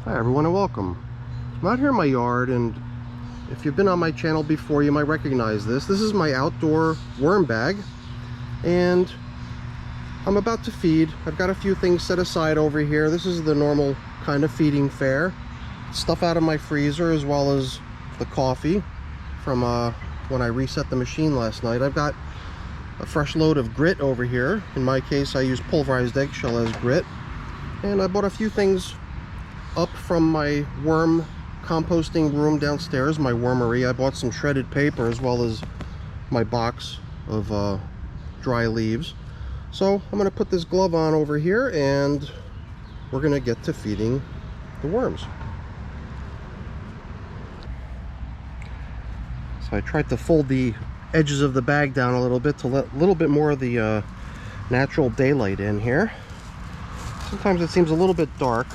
Hi everyone and welcome. I'm out here in my yard, and if you've been on my channel before you might recognize this. This is my outdoor worm bag, and I'm about to feed. I've got a few things set aside over here. This is the normal kind of feeding fare. Stuff out of my freezer, as well as the coffee from when I reset the machine last night. I've got a fresh load of grit over here. In my case, I use pulverized eggshell as grit, and I bought a few things up from my worm composting room downstairs, my wormery. I bought some shredded paper as well as my box of dry leaves. So I'm going to put this glove on over here, and we're going to get to feeding the worms. So I tried to fold the edges of the bag down a little bit to let a little bit more of the natural daylight in here. Sometimes it seems a little bit dark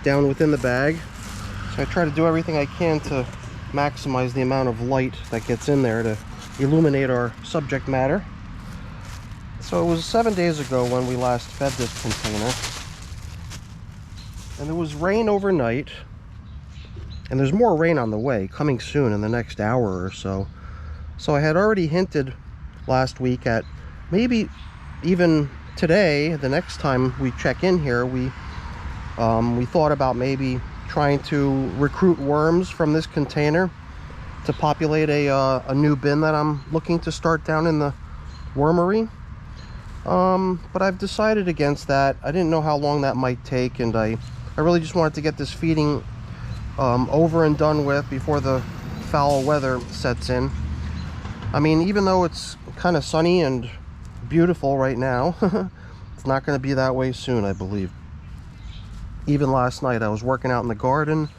down within the bag, so I try to do everything I can to maximize the amount of light that gets in there to illuminate our subject matter. So it was 7 days ago when we last fed this container, and there was rain overnight, and there's more rain on the way, coming soon in the next hour or so. So I had already hinted last week at maybe even today, the next time we check in here, we thought about maybe trying to recruit worms from this container to populate a new bin that I'm looking to start down in the wormery. But I've decided against that. I didn't know how long that might take, and I really just wanted to get this feeding over and done with before the foul weather sets in. I mean, even though it's kind of sunny and beautiful right now, it's not going to be that way soon, I believe. Even last night I was working out in the garden.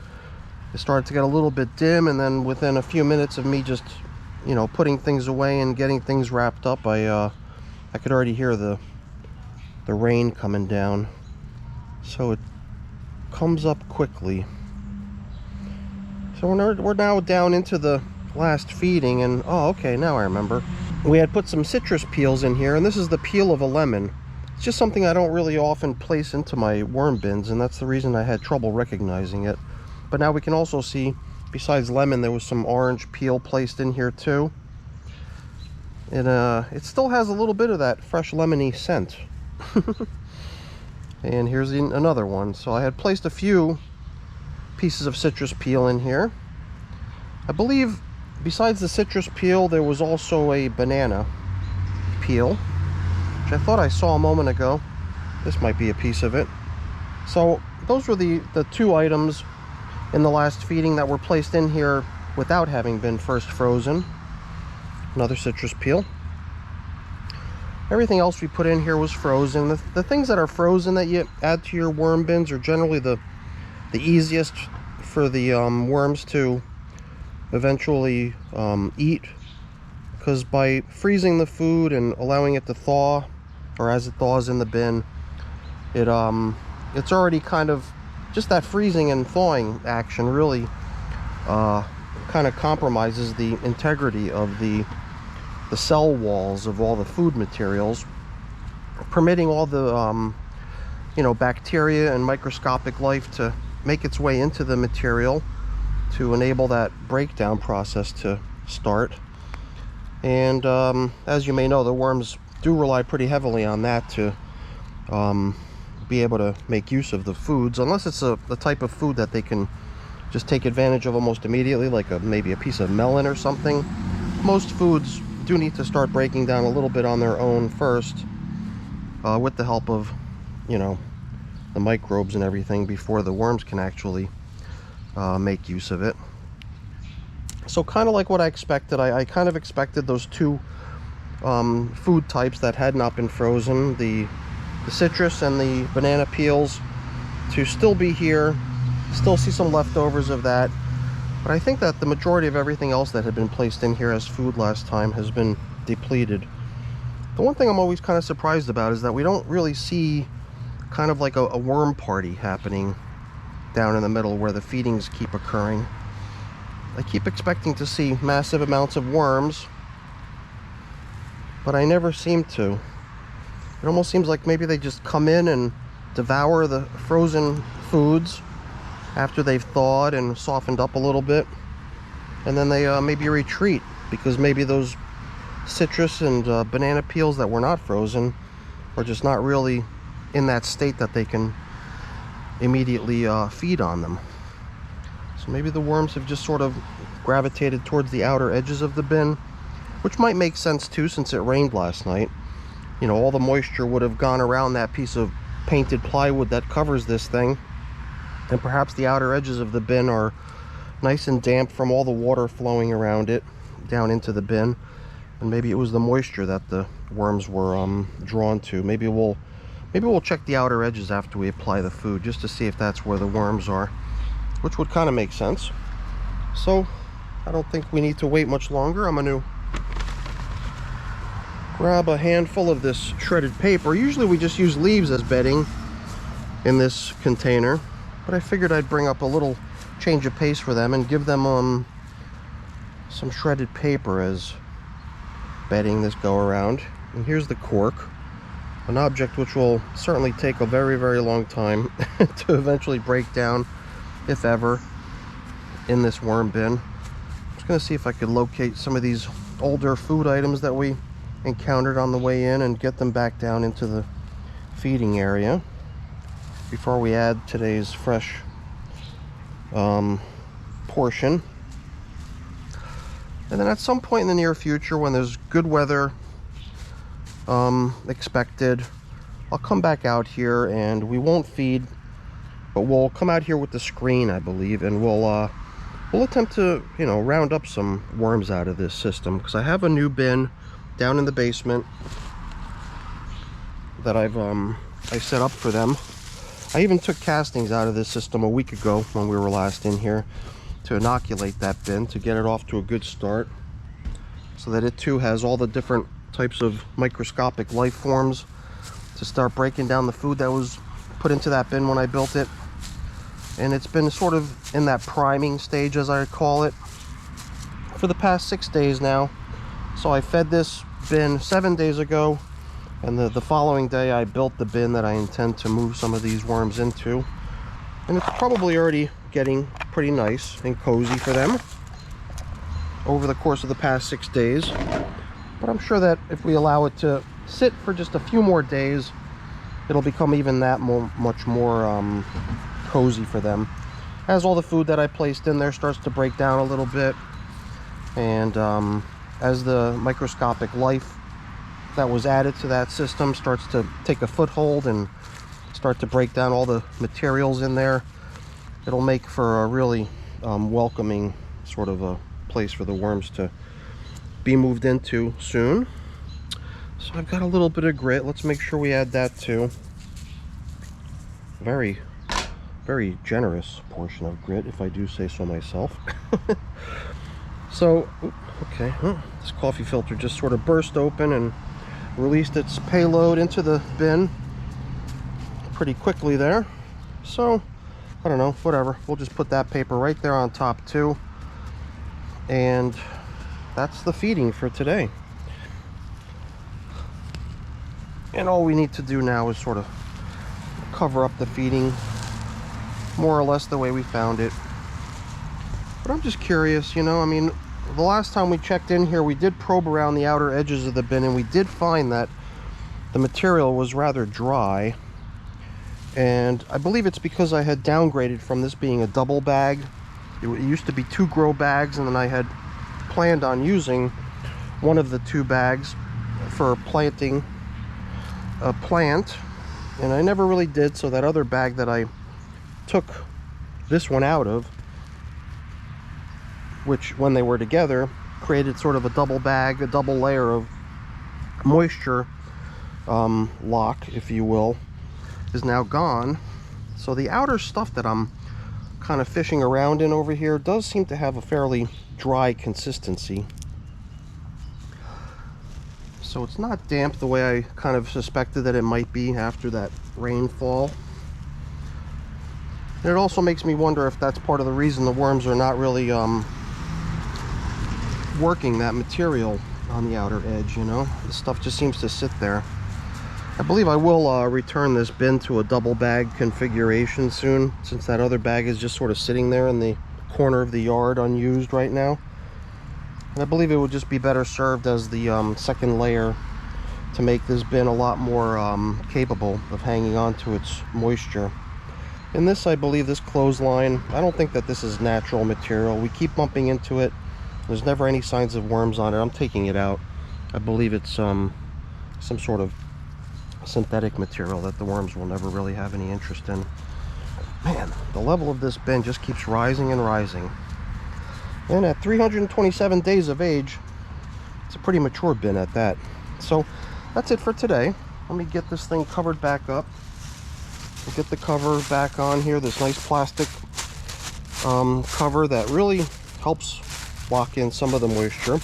It started to get a little bit dim, and then within a few minutes of me just, you know, putting things away and getting things wrapped up, I could already hear the rain coming down. So it comes up quickly. So we're now down into the last feeding, and oh, okay, now I remember. We had put some citrus peels in here, and this is the peel of a lemon. It's just something I don't really often place into my worm bins, and that's the reason I had trouble recognizing it. But now we can also see, besides lemon, there was some orange peel placed in here too. And it still has a little bit of that fresh lemony scent. And here's another one. So I had placed a few pieces of citrus peel in here. I believe besides the citrus peel, there was also a banana peel, which I thought I saw a moment ago. This might be a piece of it. So those were the two items in the last feeding that were placed in here without having been first frozen. Another citrus peel. Everything else we put in here was frozen. The things that are frozen that you add to your worm bins are generally the easiest for the worms to eventually eat, because by freezing the food and allowing it to thaw, or as it thaws in the bin, it's already kind of just that freezing and thawing action really kind of compromises the integrity of the cell walls of all the food materials, permitting all the you know, bacteria and microscopic life to make its way into the material to enable that breakdown process to start. And as you may know, the worms do rely pretty heavily on that to be able to make use of the foods, unless it's the type of food that they can just take advantage of almost immediately, like maybe a piece of melon or something. Most foods do need to start breaking down a little bit on their own first, with the help of, you know, the microbes and everything, before the worms can actually make use of it. So kind of like what I expected, I kind of expected those two food types that had not been frozen, the citrus and the banana peels, to still be here. Still see some leftovers of that, but I think that the majority of everything else that had been placed in here as food last time has been depleted. The one thing I'm always kind of surprised about is that we don't really see kind of like a worm party happening down in the middle where the feedings keep occurring. I keep expecting to see massive amounts of worms, but I never seem to. It almost seems like maybe they just come in and devour the frozen foods, after they've thawed and softened up a little bit, and then they maybe retreat because maybe those citrus and banana peels that were not frozen are just not really in that state that they can immediately feed on them. So maybe the worms have just sort of gravitated towards the outer edges of the bin, which might make sense too since it rained last night. You know, all the moisture would have gone around that piece of painted plywood that covers this thing, and perhaps the outer edges of the bin are nice and damp from all the water flowing around it down into the bin, and maybe it was the moisture that the worms were drawn to. Maybe we'll check the outer edges after we apply the food just to see if that's where the worms are, which would kind of make sense. So I don't think we need to wait much longer. I'm going to grab a handful of this shredded paper. Usually we just use leaves as bedding in this container, but I figured I'd bring up a little change of pace for them and give them some shredded paper as bedding this go around. And here's the cork, an object which will certainly take a very, very long time to eventually break down, if ever, in this worm bin. I'm just going to see if I could locate some of these older food items that we encountered on the way in and get them back down into the feeding area before we add today's fresh portion. And then at some point in the near future, when there's good weather expected, I'll come back out here and we won't feed, but we'll come out here with the screen, I believe, and we'll attempt to, you know, round up some worms out of this system, because I have a new bin down in the basement that I set up for them. I even took castings out of this system a week ago when we were last in here to inoculate that bin, to get it off to a good start, so that it too has all the different types of microscopic life forms to start breaking down the food that was put into that bin when I built it. And it's been sort of in that priming stage, as I call it, for the past 6 days now. So I fed this bin 7 days ago, and the following day I built the bin that I intend to move some of these worms into, and it's probably already getting pretty nice and cozy for them over the course of the past 6 days. But I'm sure that if we allow it to sit for just a few more days, it'll become even that much more cozy for them, as all the food that I placed in there starts to break down a little bit, and as the microscopic life that was added to that system starts to take a foothold and start to break down all the materials in there, it'll make for a really welcoming sort of a place for the worms to be moved into soon. So I've got a little bit of grit. Let's make sure we add that too. Very, very generous portion of grit, if I do say so myself. So, okay, this coffee filter just sort of burst open and released its payload into the bin pretty quickly there. So, I don't know, whatever. We'll just put that paper right there on top too. And that's the feeding for today. And all we need to do now is sort of cover up the feeding more or less the way we found it. But I'm just curious, you know, I mean, the last time we checked in here, we did probe around the outer edges of the bin, and we did find that the material was rather dry. And I believe it's because I had downgraded from this being a double bag. It used to be 2 grow bags, and then I had planned on using one of the 2 bags for planting a plant, and I never really did. So that other bag that I took this one out of, which when they were together created sort of a double bag, a double layer of moisture lock, if you will, is now gone. So the outer stuff that I'm kind of fishing around in over here does seem to have a fairly dry consistency. So it's not damp the way I kind of suspected that it might be after that rainfall. And it also makes me wonder if that's part of the reason the worms are not really working that material on the outer edge, you know. The stuff just seems to sit there. I believe I will return this bin to a double bag configuration soon, since that other bag is just sort of sitting there in the corner of the yard unused right now. And I believe it would just be better served as the second layer to make this bin a lot more capable of hanging on to its moisture. In this, I believe this clothesline, I don't think that this is natural material. We keep bumping into it. There's never any signs of worms on it. I'm taking it out. I believe it's some sort of synthetic material that the worms will never really have any interest in. Man, the level of this bin just keeps rising and rising. And at 327 days of age, it's a pretty mature bin at that. So that's it for today. Let me get this thing covered back up. We'll get the cover back on here, this nice plastic cover that really helps lock in some of the moisture.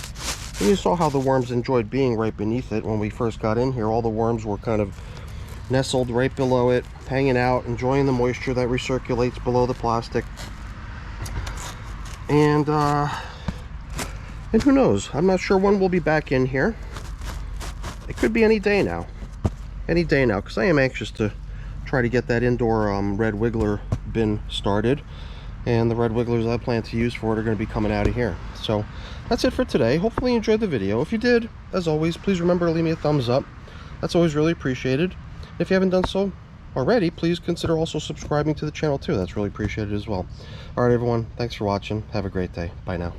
And you saw how the worms enjoyed being right beneath it when we first got in here. All the worms were kind of nestled right below it, hanging out, enjoying the moisture that recirculates below the plastic. And who knows? I'm not sure when we'll be back in here. It could be any day now. Any day now, because I am anxious to try to get that indoor red wiggler bin started. And the red wigglers I plan to use for it are going to be coming out of here. So that's it for today. Hopefully you enjoyed the video. If you did, as always, please remember to leave me a thumbs up. That's always really appreciated. If you haven't done so already, please consider also subscribing to the channel too. That's really appreciated as well. All right, everyone. Thanks for watching. Have a great day. Bye now.